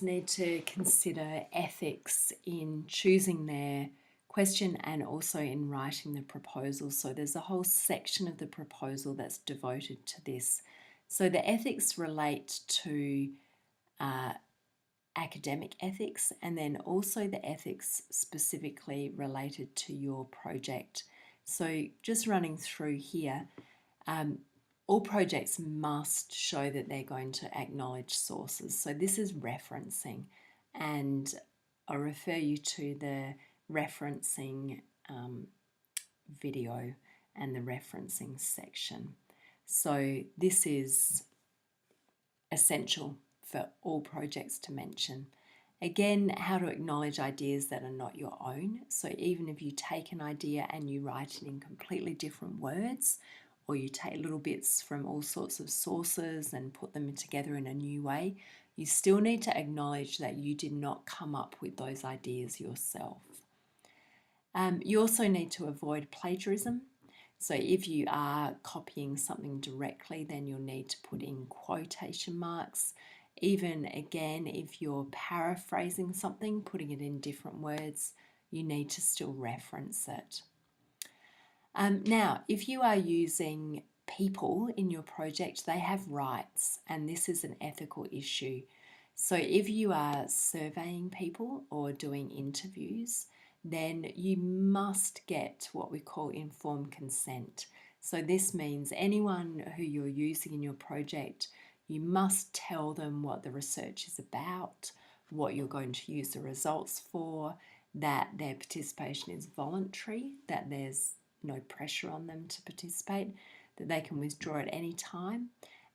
need to consider ethics in choosing their question and also in writing the proposal. So there's a whole section of the proposal that's devoted to this. So the ethics relate to academic ethics, and then also the ethics specifically related to your project. So just running through here, all projects must show that they're going to acknowledge sources. So this is referencing, and I'll refer you to the referencing video and the referencing section. So this is essential for all projects to mention. Again, how to acknowledge ideas that are not your own. So even if you take an idea and you write it in completely different words, or you take little bits from all sorts of sources and put them together in a new way, you still need to acknowledge that you did not come up with those ideas yourself. You also need to avoid plagiarism. So if you are copying something directly, then you'll need to put in quotation marks. Even again, if you're paraphrasing something, putting it in different words, you need to still reference it. Now, if you are using people in your project, they have rights, and this is an ethical issue. So if you are surveying people or doing interviews, then you must get what we call informed consent. So this means anyone who you're using in your project, you must tell them what the research is about, what you're going to use the results for, that their participation is voluntary, that there's no pressure on them to participate, that they can withdraw at any time.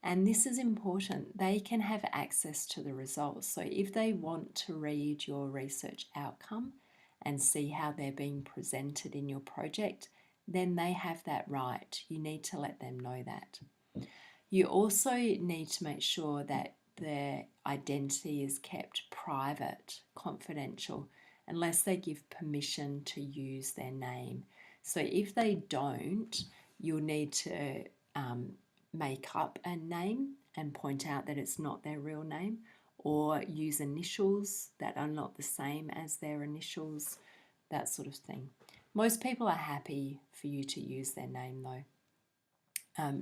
And this is important. They can have access to the results. So if they want to read your research outcome and see how they're being presented in your project, then they have that right. You need to let them know that. You also need to make sure that their identity is kept private, confidential, unless they give permission to use their name. So if they don't, you'll need to make up a name and point out that it's not their real name, or use initials that are not the same as their initials, that sort of thing. Most people are happy for you to use their name though.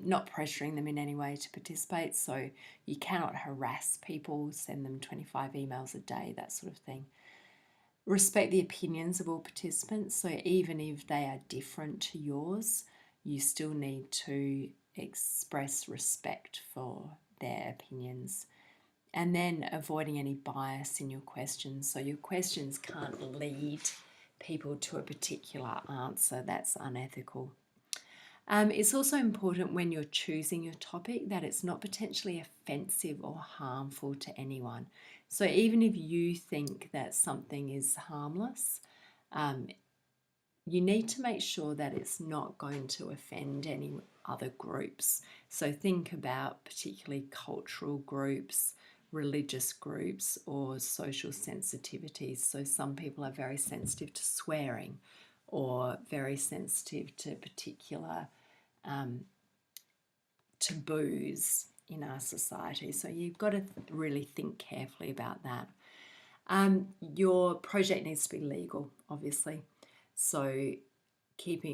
Not pressuring them in any way to participate, so you cannot harass people, send them 25 emails a day, that sort of thing. Respect the opinions of all participants, so even if they are different to yours, you still need to express respect for their opinions. And then avoiding any bias in your questions. So your questions can't lead people to a particular answer. That's unethical. It's also important when you're choosing your topic that it's not potentially offensive or harmful to anyone. So even if you think that something is harmless, you need to make sure that it's not going to offend any other groups. So think about particularly cultural groups, religious groups, or social sensitivities. So some people are very sensitive to swearing, or very sensitive to particular taboos in our society. So you've got to really think carefully about that. Your project needs to be legal, obviously. So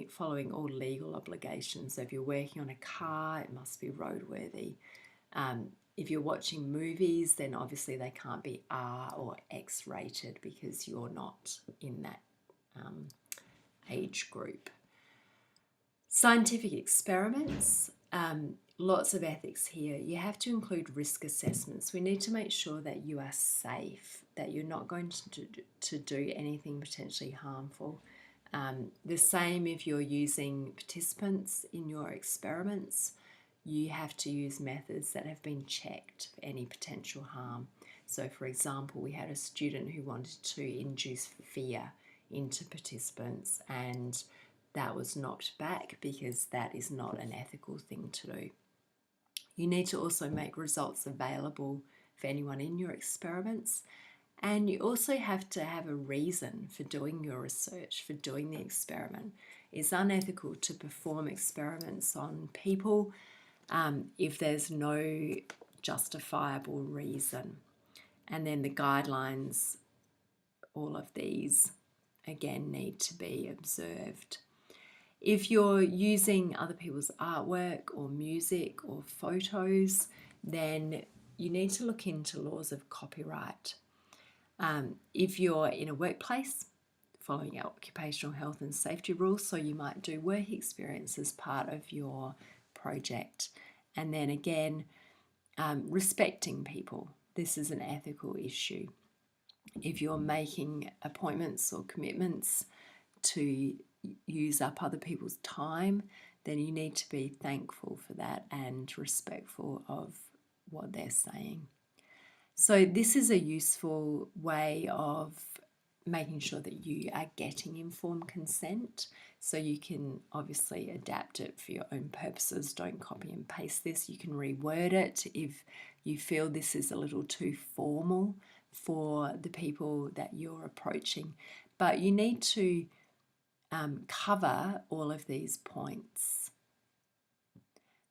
following all legal obligations. So if you're working on a car, it must be roadworthy. If you're watching movies, then obviously they can't be R or X rated because you're not in that age group. Scientific experiments, lots of ethics here. You have to include risk assessments. We need to make sure that you are safe, that you're not going to do anything potentially harmful. The same if you're using participants in your experiments. You have to use methods that have been checked for any potential harm. So for example, we had a student who wanted to induce fear into participants, and that was knocked back because that is not an ethical thing to do. You need to also make results available for anyone in your experiments, and you also have to have a reason for doing your research, for doing the experiment. It's unethical to perform experiments on people if there's no justifiable reason. And then the guidelines, all of these, again, need to be observed. If you're using other people's artwork or music or photos, then you need to look into laws of copyright. If you're in a workplace, following occupational health and safety rules, so you might do work experience as part of your project. And then again, respecting people. This is an ethical issue. If you're making appointments or commitments to use up other people's time, then you need to be thankful for that and respectful of what they're saying. So this is a useful way of making sure that you are getting informed consent, so you can obviously adapt it for your own purposes. Don't copy and paste this. You can reword it if you feel this is a little too formal for the people that you're approaching. But you need to cover all of these points.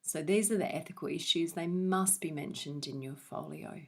So these are the ethical issues. They must be mentioned in your folio.